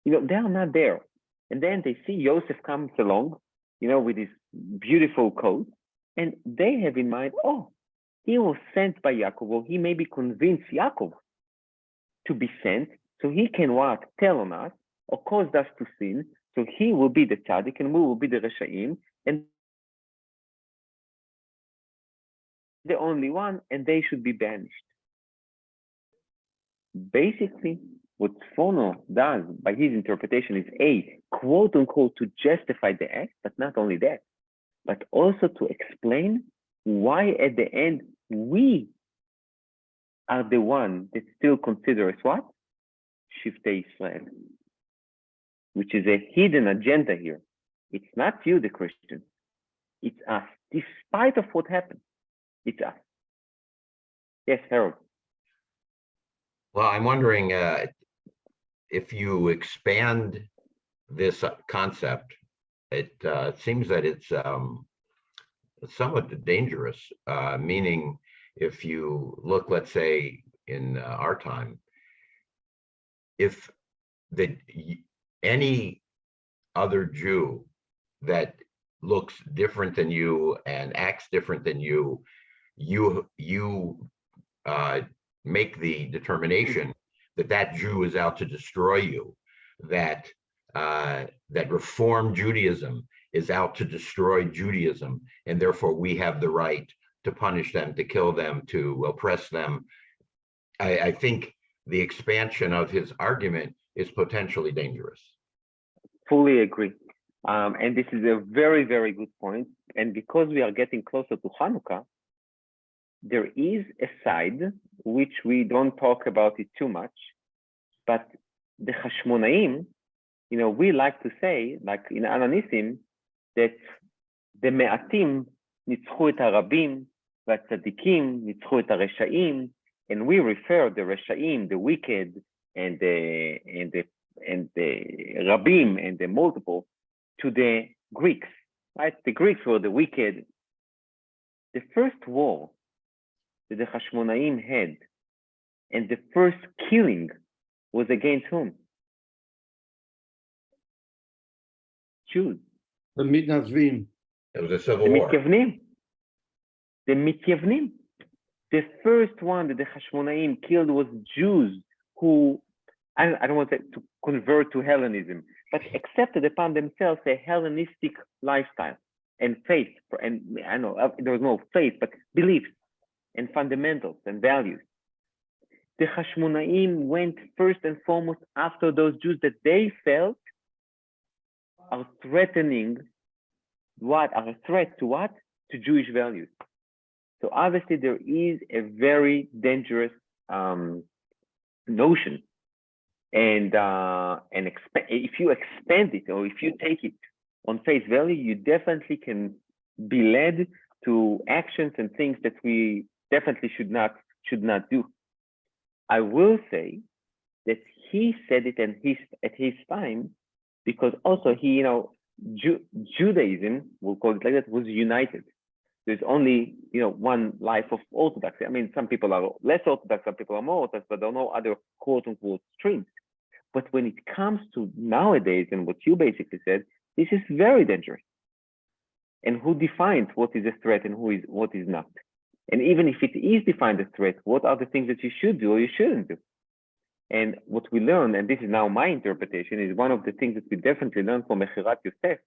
they are not there. And then they see Yosef comes along, with his beautiful coat, and they have in mind, oh, he was sent by Yaakov, or he maybe convinced Yaakov to be sent, so he can what? Tell on us, or cause us to sin, so he will be the tzaddik, and we will be the reshaim, and the only one, and they should be banished. Basically, what Seforno does by his interpretation is quote unquote, to justify the act, but not only that, but also to explain why at the end we are the one that still consider us what? Shiftei Israel, which is a hidden agenda here. It's not you, the Christians. It's us. Despite of what happened, it's us. Yes, Harold. Well, I'm wondering if you expand this concept, it seems that it's somewhat dangerous, meaning if you look, let's say, in our time, if any other Jew that looks different than you and acts different than you make the determination that Jew is out to destroy you, that Reform Judaism is out to destroy Judaism, and therefore we have the right to punish them, to kill them, to oppress them. I think the expansion of his argument is potentially dangerous. Fully agree. And this is a very, very good point. And because we are getting closer to Hanukkah, there is a side which we don't talk about it too much, but the Hashmonaim, we like to say, like in Ananissim, that המעטים ניצחו את הרבים, והצדיקים ניצחו את הרשעים, and we refer the רשעים, the wicked, and the rabim, and the multiple, to the Greeks, right? The Greeks were the wicked. The first war that the Hashmonaim had, and the first killing was against whom? Jews. The Mitnavim. It was a civil The war. Mityavnim. The Mityavnim. The first one that the Hashmonaim killed was Jews who, I don't want to convert to Hellenism, but accepted upon themselves a Hellenistic lifestyle and faith. And I know there was no faith, but beliefs and fundamentals and values. The Hashmonaim went first and foremost after those Jews that they felt are threatening what? Are a threat to what? To Jewish values. So obviously there is a very dangerous notion, and if you expand it or if you take it on face value, you definitely can be led to actions and things that we definitely should not do. I will say that he said it at his time, because also he, Judaism, we'll call it like that, was united. There's only, one life of orthodoxy. I mean, some people are less orthodox, some people are more orthodox, but there are no other quote unquote streams. But when it comes to nowadays and what you basically said, this is very dangerous. And who defines what is a threat and what is not? And even if it is defined as threat, what are the things that you should do or you shouldn't do? And what we learn, and this is now my interpretation, is one of the things that we definitely learn from Mechirat Yosef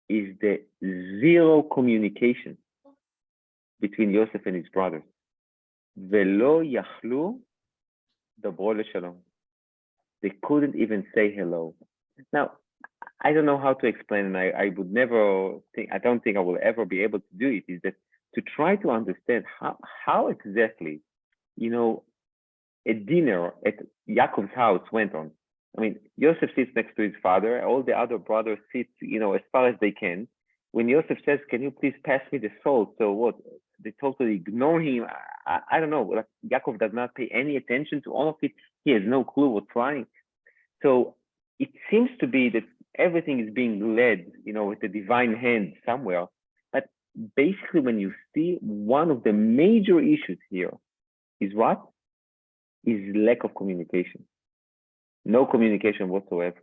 is the zero communication between Yosef and his brothers. Velo yachlu dabro leshalom. They couldn't even say hello. Now, I don't know how to explain, and I would never think, I don't think I will ever be able to do it, is that to try to understand how exactly, a dinner at Yaakov's house went on. I mean, Yosef sits next to his father, all the other brothers sit, as far as they can. When Yosef says, can you please pass me the salt? So what? They totally ignore him. I don't know. Like, Yaakov does not pay any attention to all of it. He has no clue what's flying. So it seems to be that everything is being led, with the divine hand somewhere. But basically, when you see one of the major issues here is what? Is lack of communication. No communication whatsoever.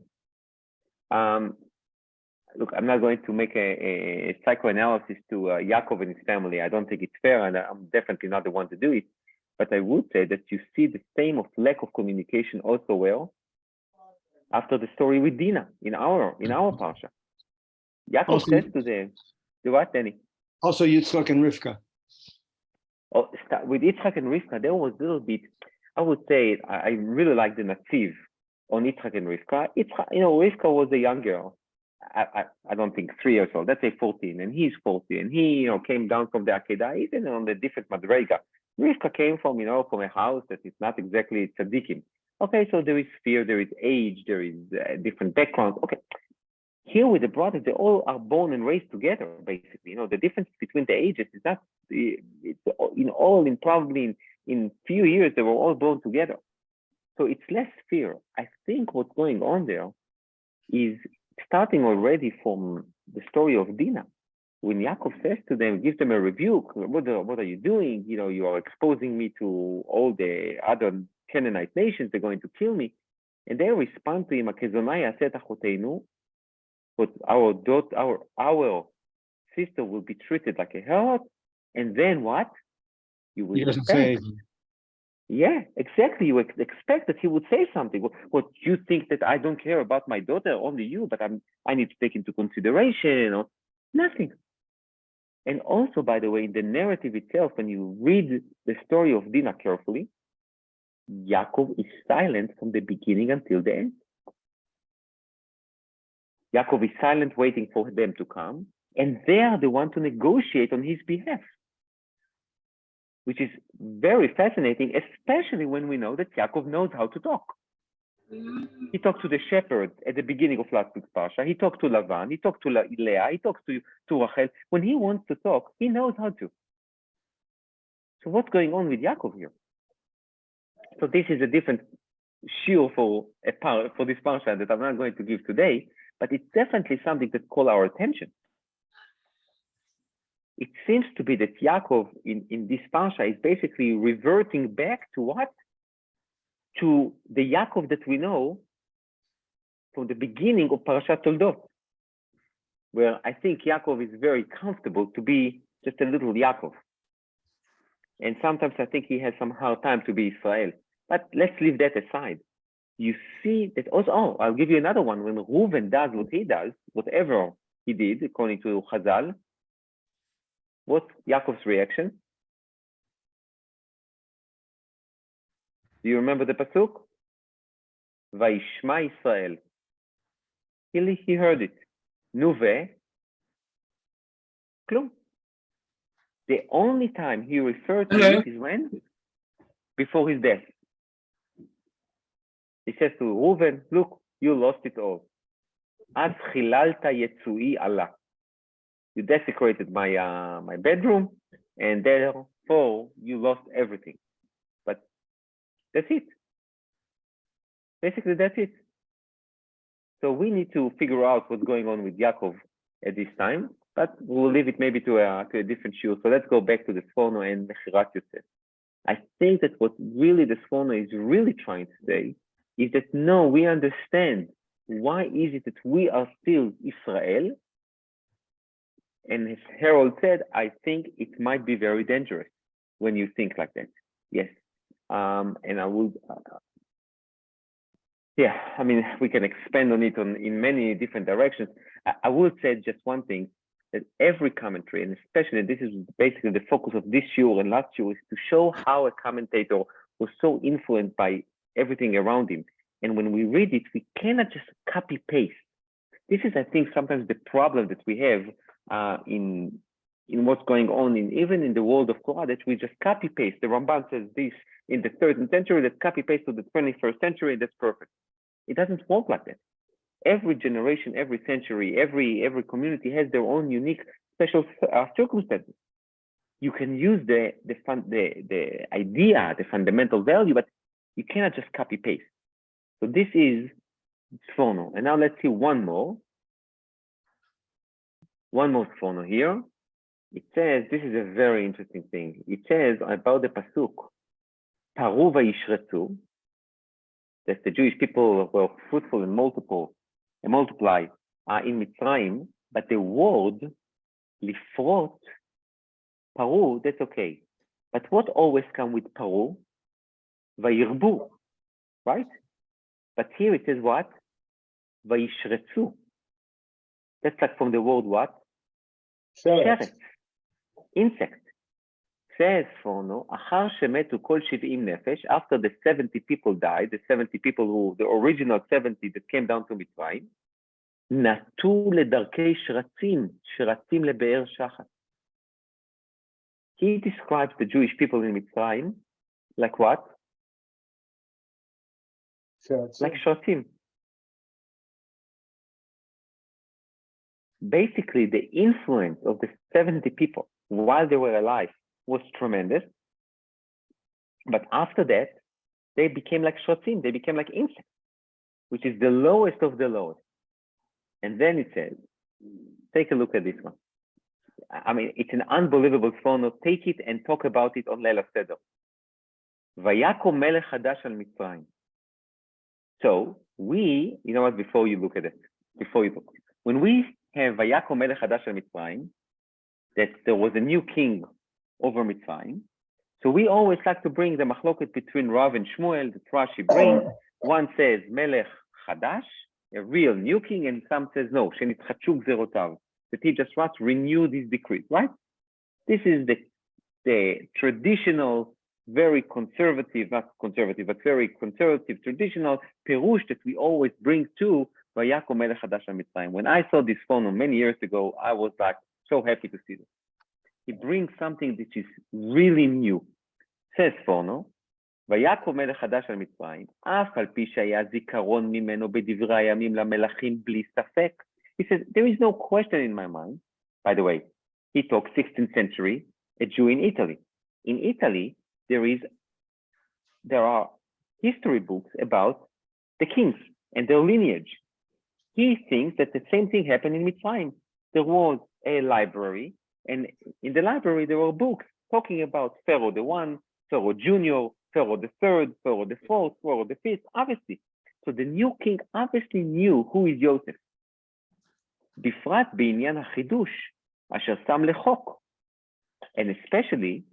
Look, I'm not going to make a psychoanalysis to Yaakov and his family. I don't think it's fair, and I'm definitely not the one to do it. But I would say that you see the same of lack of communication also well after the story with Dinah in our parsha. Yaakov says to them, "Do what, Danny?" Also, Yitzchak and Rivka. Oh, with Yitzchak and Rivka, there was a little bit. I would say I really like the Natziv on Yitzchak and Rivka. Rivka was a young girl. I don't think 3 years old. Let's say 14, and he's 40, and he, came down from the Akedah, even on the different Madrega. Rivka came from a house that is not exactly tzaddikim. Okay, so there is fear, there is age, there is different backgrounds. Okay, here with the brothers, they all are born and raised together. Basically, the difference between the ages is not. Probably in few years they were all born together, so it's less fear. I think what's going on there is starting already from the story of Dinah, when Yaakov says to them, gives them a rebuke. What are you doing? You are exposing me to all the other Canaanite nations. They're going to kill me. And they respond to him, but our daughter, our sister will be treated like a harlot. And then what? You will say. Yeah, exactly. You expect that he would say something. What you think that I don't care about my daughter, only you, but I need to take into consideration or nothing. And also, by the way, the narrative itself, when you read the story of Dinah carefully, Yaakov is silent from the beginning until the end. Yaakov is silent, waiting for them to come, and they are the one to negotiate on his behalf, which is very fascinating, especially when we know that Yaakov knows how to talk. He talked to the shepherd at the beginning of last week's parsha. He talked to Lavan. He talked to Leah. He talks to Rachel. When he wants to talk, he knows how to. So what's going on with Yaakov here? So this is a different shiur for this parsha that I'm not going to give today, but it's definitely something that caught our attention. It seems to be that Yaakov in this parsha is basically reverting back to what? To the Yaakov that we know from the beginning of Parashat Toldot, where I think Yaakov is very comfortable to be just a little Yaakov. And sometimes I think he has some hard time to be Israel. But let's leave that aside. You see that also, I'll give you another one. When Reuven does what he does, whatever he did, according to Chazal, what's Yaakov's reaction? Do you remember the pasuk? Vayishma Israel. He heard it. Nuve. Klum. The only time he referred to it is when? Before his death. He says to Reuven, look, you lost it all. Az chilalta yetzui Allah. You desecrated my bedroom, and therefore you lost everything. But that's it. Basically, that's it. So we need to figure out what's going on with Yaakov at this time, but we'll leave it maybe to a different shiur. So let's go back to the Seforno and Mechirat Yosef. I think that what really the Seforno is really trying to say is that no, we understand why is it that we are still Israel. And as Harold said, I think it might be very dangerous when you think like that. Yes. And I would, yeah, I mean, we can expand on it in many different directions. I would say just one thing, that every commentary, and especially this is basically the focus of this shiur and last shiur, is to show how a commentator was so influenced by everything around him. And when we read it, we cannot just copy paste. This is, I think, sometimes the problem that we have in what's going on even in the world of Torah, that we just copy paste. The Ramban says this in the 13th century, let's copy paste to the 21st century, that's perfect. It doesn't work like that. Every generation, every century, every community has their own unique special circumstances. You can use the idea, the fundamental value, but you cannot just copy paste. So this is Seforno. And now let's see one more Seforno here. It says, this is a very interesting thing. It says about the pasuk, Paru vayishretzu, that the Jewish people were fruitful and multiply in Mitzrayim, but the word lifrot, Paru, that's okay. But what always comes with Paru? Vayirbu, right? But here it says what? Vayishretzu. That's like from the word what? Sheret. Insect. Says Seforno, Achar shemetu kol 70 nefesh, after the 70 people died, the 70 people who, the original 70 that came down to Mitzrayim, natu ledarkei shratzim lebe'er shachat. He describes the Jewish people in Mitzrayim like what? Like shratzim. Basically, the influence of the 70 people while they were alive was tremendous. But after that, they became like shratzim, they became like insects, which is the lowest of the lowest. And then it says, take a look at this one. I mean, it's an unbelievable Seforno. Take it and talk about it on Leil HaSeder. Vayakom melech hadash al Mitzrayim. So we, you know what, before you look, when we have Vayakom melech hadash al Mitzrayim, that there was a new king over Mitzrayim, so we always like to bring the machloket between Rav and Shmuel that Rashi brings. One says melech hadash, a real new king, and some says no, shenitchachu gzerotav, that he just wants to renew these decrees, right? This is the traditional, very conservative, not conservative, but very conservative traditional perush that we always bring to Vayakom melech hadash al Mitzrayim. When I saw this Seforno many years ago, I was like so happy to see this. He brings something that is really new. Says Seforno, ויעקב מלך חדש על מצרים, אף על פי שהיה זיכרון ממנו בדברי הימים למלכים בלי ספק. He says, there is no question in my mind. By the way, he talks 16th century, a Jew in Italy. In Italy, there are history books about the kings and their lineage. He thinks that the same thing happened in Mitzrayim. There was a library, and in the library there were books talking about Pharaoh the One, Pharaoh Junior, Pharaoh the Third, Pharaoh the Fourth, Pharaoh the Fifth, obviously. So the new king obviously knew who is Joseph. בפרט בעניין החידוש, אשר שם לחוק. And especially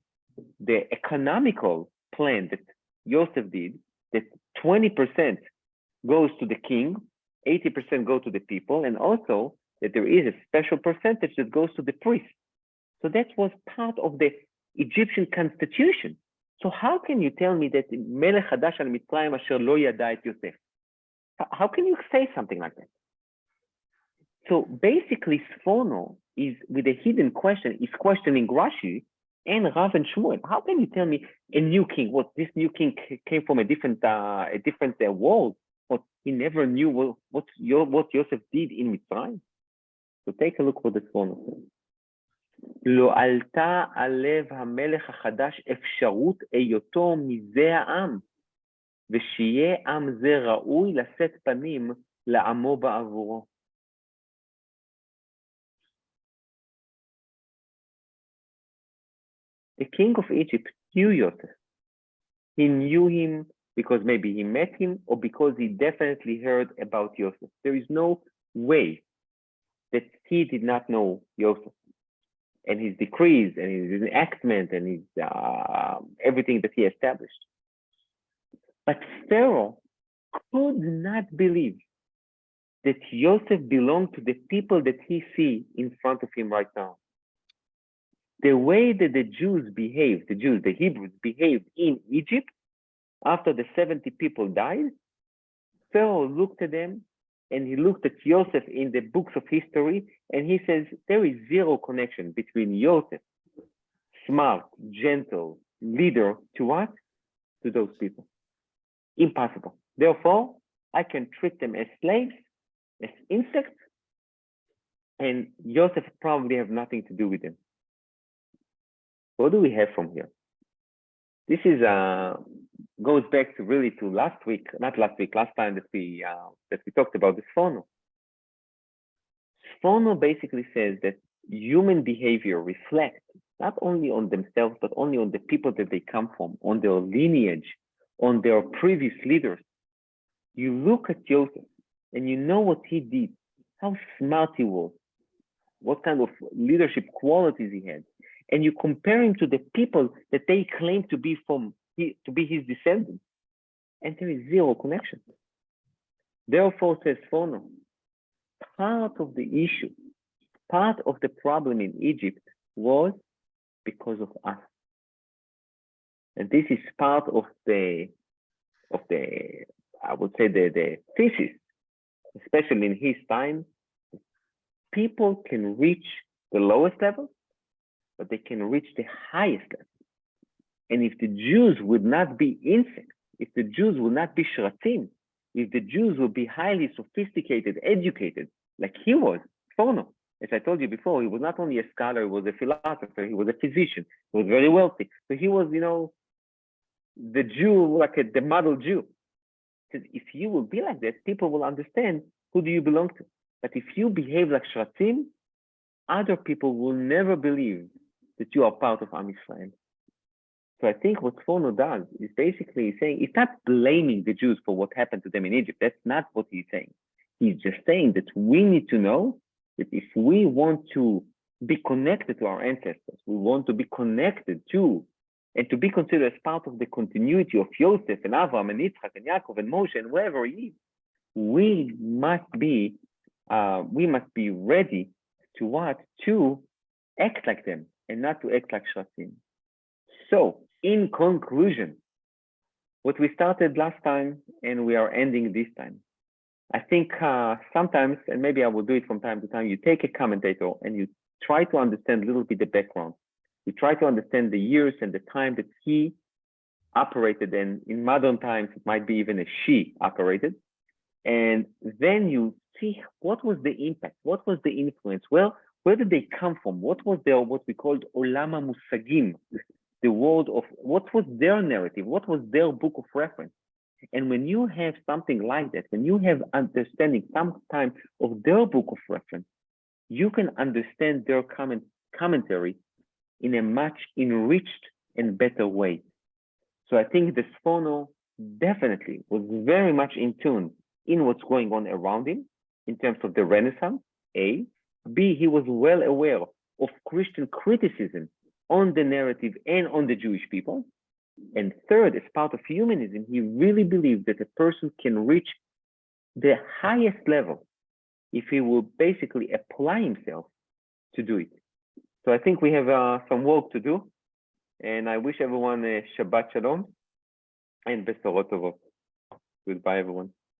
the economical plan that Joseph did, that 20% goes to the king, 80% go to the people, and also that there is a special percentage that goes to the priest. So that was part of the Egyptian constitution. So how can you tell me that מלך חדש על מצרים אשר לא ידע את יוסף? How can you say something like that? So basically, Seforno is, with a hidden question, is questioning Rashi and Rav and Shmuel. How can you tell me a new king? What, this new king came from a different world? What, he never knew what Joseph did in Mitzrayim? So take a look what the Seforno says. לא עלתה על לב המלך החדש אפשרות היותו מזה העם, ושיהיה עם זה ראוי לשאת פנים לעמו בעבורו. The king of Egypt knew Joseph. He knew him because maybe he met him or because he definitely heard about Joseph. There is no way that he did not know Joseph and his decrees and his enactment and his everything that he established. But Pharaoh could not believe that Joseph belonged to the people that he sees in front of him right now. The way that the Jews behaved, the Hebrews behaved in Egypt after the 70 people died, Pharaoh looked at them and he looked at Joseph in the books of history and he says, there is zero connection between Joseph, smart, gentle, leader, to what? To those people. Impossible. Therefore, I can treat them as slaves, as insects, and Joseph probably have nothing to do with them. What do we have from here? This is goes back to really to last time that we talked about the Seforno. Seforno basically says that human behavior reflects not only on themselves, but only on the people that they come from, on their lineage, on their previous leaders. You look at Joseph and you know what he did, how smart he was, what kind of leadership qualities he had. And you compare him to the people that they claim to be his descendants, and there is zero connection. Therefore, says Seforno, part of the issue, part of the problem in Egypt was because of us. And this is part of the I would say the thesis, especially in his time. People can reach the lowest level, but they can reach the highest level. And if the Jews would not be insects, if the Jews would not be shratim, if the Jews would be highly sophisticated, educated, like he was, Seforno, as I told you before, he was not only a scholar, he was a philosopher, he was a physician, he was very wealthy. So he was, the Jew, like the model Jew. Because if you will be like that, people will understand who do you belong to. But if you behave like shratim, other people will never believe that you are part of Am Yisrael. So I think what Seforno does is basically saying, he's not blaming the Jews for what happened to them in Egypt. That's not what he's saying. He's just saying that we need to know that if we want to be connected to our ancestors, we want to be connected to, and to be considered as part of the continuity of Yosef and Avraham and Yitzchak and Yaakov and Moshe and wherever he is, we must be ready to what? To act like them and not to act like Shratim. So, in conclusion, what we started last time and we are ending this time, I think sometimes, and maybe I will do it from time to time, you take a commentator and you try to understand a little bit the background. You try to understand the years and the time that he operated, and in modern times, it might be even a she operated. And then you see what was the impact, what was the influence, well, where did they come from? What was their, what we called Olama Musagim, the world of, what was their narrative? What was their book of reference? And when you have something like that, when you have understanding sometimes of their book of reference, you can understand their commentary in a much enriched and better way. So I think the Seforno definitely was very much in tune in what's going on around him in terms of the Renaissance, A. B, he was well aware of Christian criticism on the narrative and on the Jewish people. And third, as part of humanism, he really believed that a person can reach the highest level if he will basically apply himself to do it. So I think we have some work to do. And I wish everyone a Shabbat Shalom and Besorot Tovot. Goodbye, everyone.